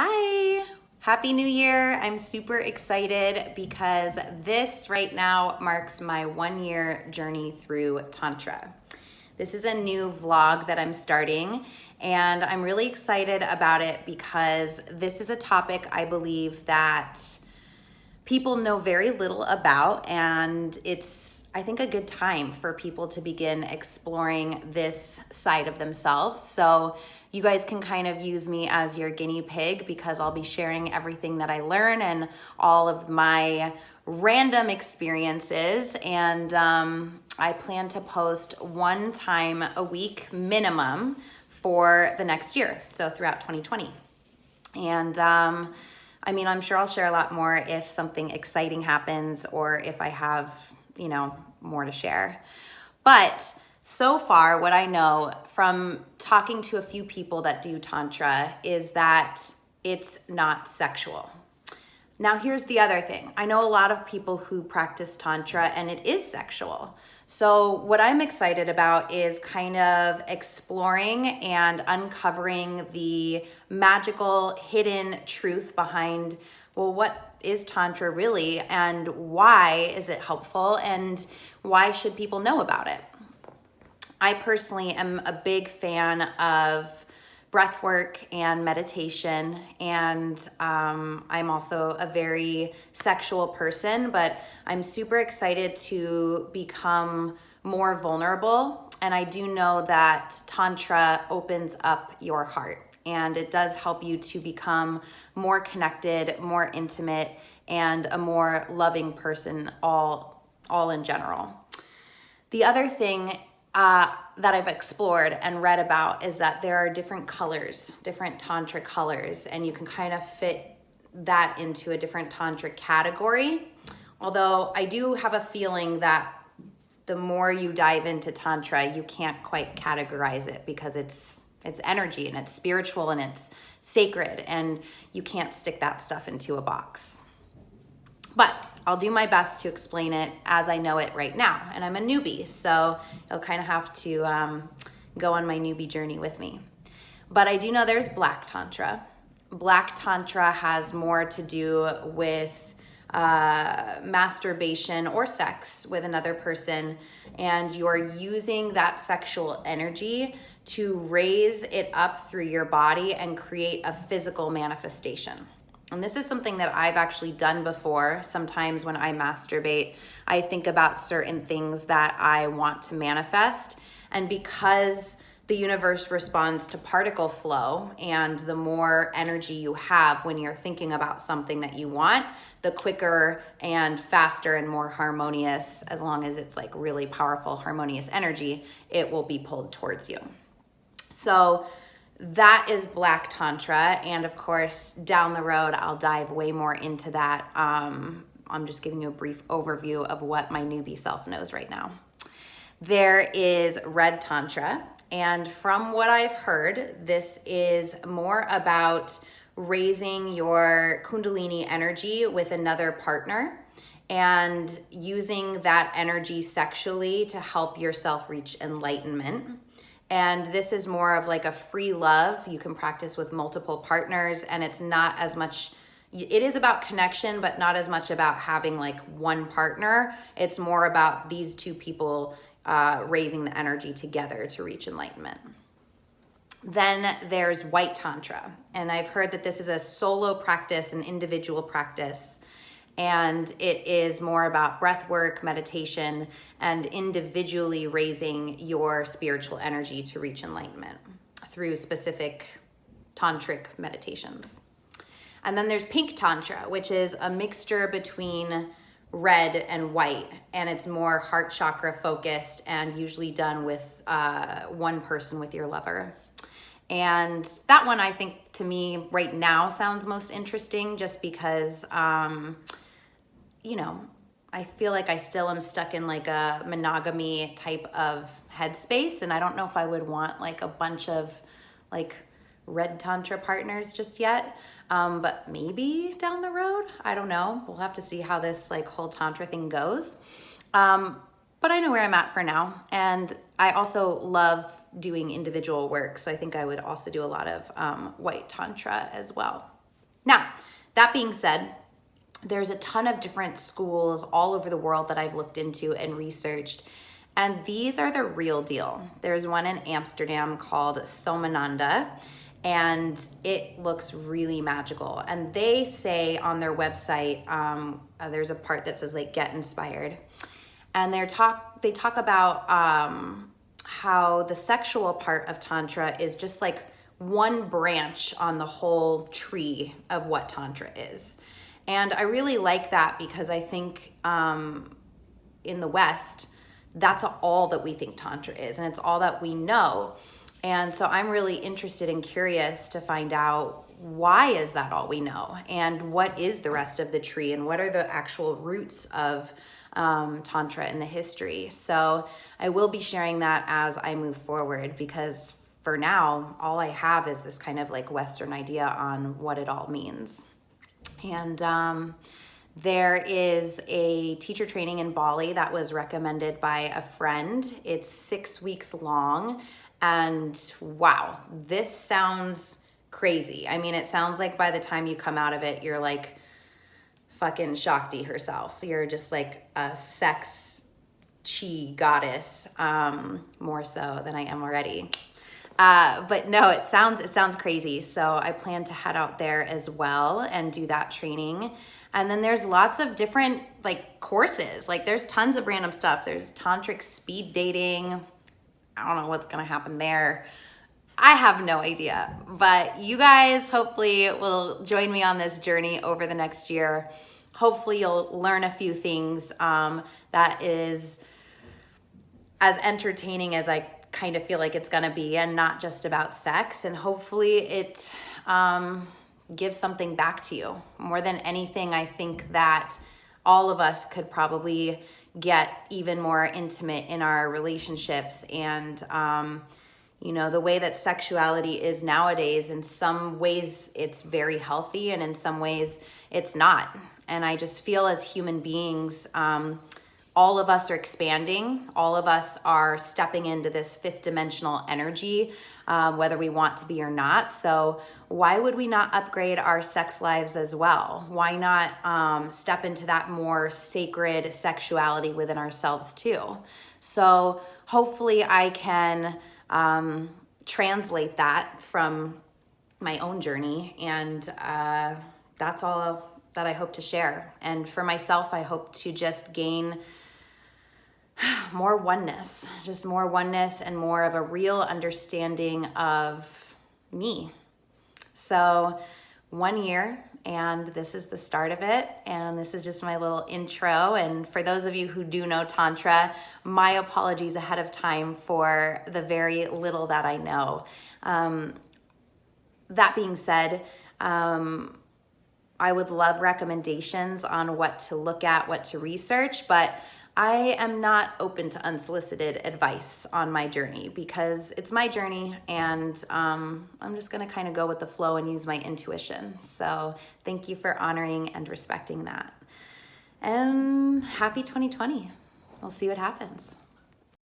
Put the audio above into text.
Hi, Happy New Year. I'm super excited because this right now marks my 1 year journey through Tantra. This is a new vlog that I'm starting, and I'm really excited about it because this is a topic I believe that people know very little about, and it's, I think, a good time for people to begin exploring this side of themselves. So you guys can kind of use me as your guinea pig because I'll be sharing everything that I learn and all of my random experiences. And I plan to post 1 time a week minimum for the next year, so throughout 2020. And I'm sure I'll share a lot more if something exciting happens or if I have, more to share. But so far, what I know from talking to a few people that do Tantra is that it's not sexual. Now, here's the other thing. I know a lot of people who practice Tantra and it is sexual. So what I'm excited about is kind of exploring and uncovering the magical hidden truth behind, well, what is Tantra really, and why is it helpful, and why should people know about it? I personally am a big fan of breath work and meditation, and I'm also a very sexual person, but I'm super excited to become more vulnerable. And I do know that Tantra opens up your heart, and it does help you to become more connected, more intimate, and a more loving person all in general. The other thing that I've explored and read about is that there are different colors, different Tantra colors, and you can kind of fit that into a different Tantra category. Although I do have a feeling that the more you dive into Tantra, you can't quite categorize it because it's energy and it's spiritual and it's sacred, and you can't stick that stuff into a box. But I'll do my best to explain it as I know it right now. And I'm a newbie, so you'll kind of have to go on my newbie journey with me. But I do know there's Black Tantra. Black Tantra has more to do with masturbation or sex with another person, and you're using that sexual energy to raise it up through your body and create a physical manifestation. And this is something that I've actually done before. Sometimes when I masturbate, I think about certain things that I want to manifest. And because the universe responds to particle flow, and the more energy you have when you're thinking about something that you want, the quicker and faster and more harmonious, as long as it's like really powerful, harmonious energy, it will be pulled towards you. So that is Black Tantra, and of course, down the road, I'll dive way more into that. I'm just giving you a brief overview of what my newbie self knows right now. There is Red Tantra, and from what I've heard, this is more about raising your Kundalini energy with another partner and using that energy sexually to help yourself reach enlightenment. And this is more of like a free love. You can practice with multiple partners, and it's not as much, it is about connection, but not as much about having like one partner. It's more about these two people raising the energy together to reach enlightenment. Then there's White Tantra, and I've heard that this is a solo practice, an individual practice. And it is more about breath work, meditation, and individually raising your spiritual energy to reach enlightenment through specific tantric meditations. And then there's Pink Tantra, which is a mixture between red and white, and it's more heart chakra focused and usually done with one person with your lover. And that one, I think, to me right now sounds most interesting, just because I feel like I still am stuck in like a monogamy type of headspace, and I don't know if I would want like a bunch of like red Tantra partners just yet. But maybe down the road, I don't know. We'll have to see how this like whole Tantra thing goes. But I know where I'm at for now. And I also love doing individual work, so I think I would also do a lot of White Tantra as well. Now, that being said, there's a ton of different schools all over the world that I've looked into and researched, and these are the real deal. There's one in Amsterdam called Somananda, and it looks really magical. And they say on their website, there's a part that says like get inspired, and they talk about how the sexual part of Tantra is just like one branch on the whole tree of what Tantra is. And I really like that because I think in the West, that's all that we think Tantra is, and it's all that we know. And so I'm really interested and curious to find out, why is that all we know? And what is the rest of the tree? And what are the actual roots of Tantra in the history? So I will be sharing that as I move forward, because for now, all I have is this kind of like Western idea on what it all means. And there is a teacher training in Bali that was recommended by a friend. It's 6 weeks long. And wow, this sounds crazy. I mean, it sounds like by the time you come out of it, you're like fucking Shakti herself. You're just like a sex chi goddess, more so than I am already. But no, it sounds crazy. So I plan to head out there as well and do that training. And then there's lots of different like courses. Like there's tons of random stuff. There's tantric speed dating. I don't know what's going to happen there. I have no idea, but you guys hopefully will join me on this journey over the next year. Hopefully you'll learn a few things that is as entertaining as I kind of feel like it's going to be, and not just about sex. And hopefully it gives something back to you. More than anything, I think that all of us could probably get even more intimate in our relationships. And you know, the way that sexuality is nowadays, in some ways it's very healthy and in some ways it's not. And I just feel as human beings, all of us are expanding. All of us are stepping into this fifth dimensional energy, whether we want to be or not. So why would we not upgrade our sex lives as well? Why not step into that more sacred sexuality within ourselves too? So hopefully I can translate that from my own journey, and that's all that I hope to share. And for myself, I hope to just gain more oneness, just more oneness and more of a real understanding of me. So 1 year, and this is the start of it. And this is just my little intro. And for those of you who do know Tantra, my apologies ahead of time for the very little that I know. That being said, I would love recommendations on what to look at, what to research, but I am not open to unsolicited advice on my journey, because it's my journey, and I'm just gonna kind of go with the flow and use my intuition. So thank you for honoring and respecting that. And happy 2020. We'll see what happens.